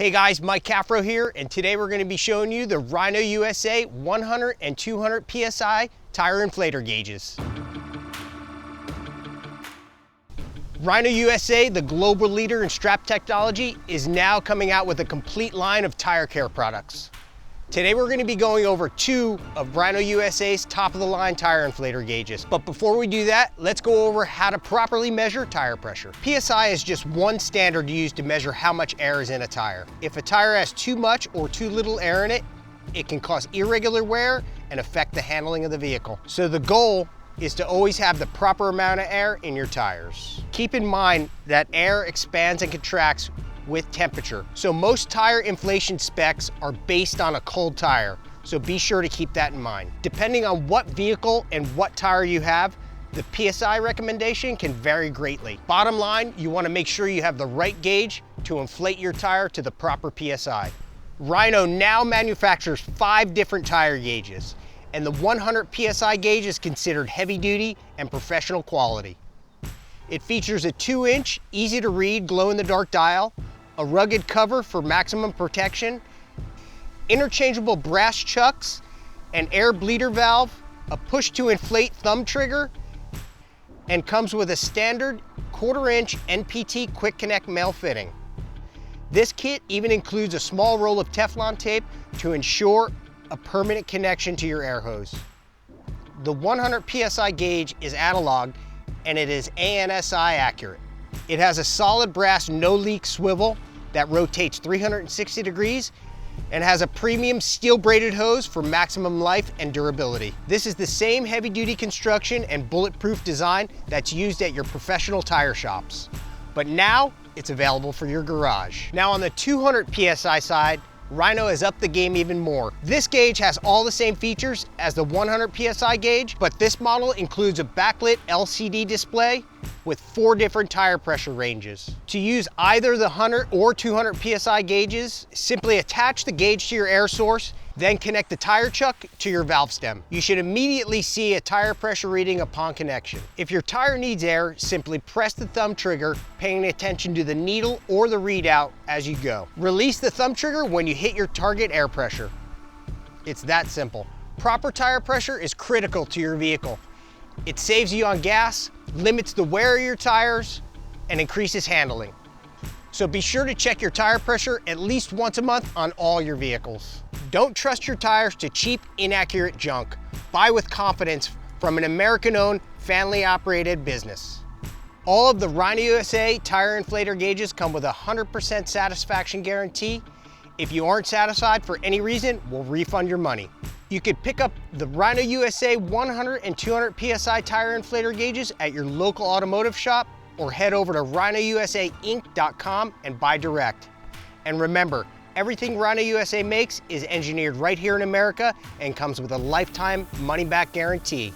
Hey guys, Mike Caffro here, and today we're going to be showing you the Rhino USA 100 and 200 PSI tire inflator gauges. Rhino USA, the global leader in strap technology, is now coming out with a complete line of tire care products. Today we're going to be going over two of Rhino USA's top-of-the-line tire inflator gauges. But before we do that, let's go over how to properly measure tire pressure. PSI is just one standard used to measure how much air is in a tire. If a tire has too much or too little air in it, it can cause irregular wear and affect the handling of the vehicle. So the goal is to always have the proper amount of air in your tires. Keep in mind that air expands and contracts with temperature. So most tire inflation specs are based on a cold tire, so be sure to keep that in mind. Depending on what vehicle and what tire you have, the PSI recommendation can vary greatly. Bottom line, you want to make sure you have the right gauge to inflate your tire to the proper PSI. Rhino now manufactures 5 different tire gauges, and the 100 PSI gauge is considered heavy duty and professional quality. It features a 2-inch, easy to read glow-in-the-dark dial, a rugged cover for maximum protection, interchangeable brass chucks, an air bleeder valve, a push to inflate thumb trigger, and comes with a standard 1/4-inch NPT quick connect male fitting. This kit even includes a small roll of Teflon tape to ensure a permanent connection to your air hose. The 100 PSI gauge is analog and it is ANSI accurate. It has a solid brass no-leak swivel that rotates 360 degrees and has a premium steel braided hose for maximum life and durability. This is the same heavy-duty construction and bulletproof design that's used at your professional tire shops. But now it's available for your garage. Now on the 200 PSI side, Rhino has upped the game even more. This gauge has all the same features as the 100 PSI gauge, but this model includes a backlit LCD display with 4 different tire pressure ranges. To use either the 100 or 200 PSI gauges, simply attach the gauge to your air source, then connect the tire chuck to your valve stem. You should immediately see a tire pressure reading upon connection. If your tire needs air, simply press the thumb trigger, paying attention to the needle or the readout as you go. Release the thumb trigger when you hit your target air pressure. It's that simple. Proper tire pressure is critical to your vehicle. It saves you on gas, limits the wear of your tires, and increases handling. So be sure to check your tire pressure at least once a month on all your vehicles. Don't trust your tires to cheap, inaccurate junk. Buy with confidence from an American-owned, family-operated business. All of the Rhino USA tire inflator gauges come with a 100% satisfaction guarantee. If you aren't satisfied for any reason, we'll refund your money. You could pick up the Rhino USA 100 and 200 PSI tire inflator gauges at your local automotive shop or head over to rhinousaiinc.com and buy direct. And remember, everything Rhino USA makes is engineered right here in America and comes with a lifetime money-back guarantee.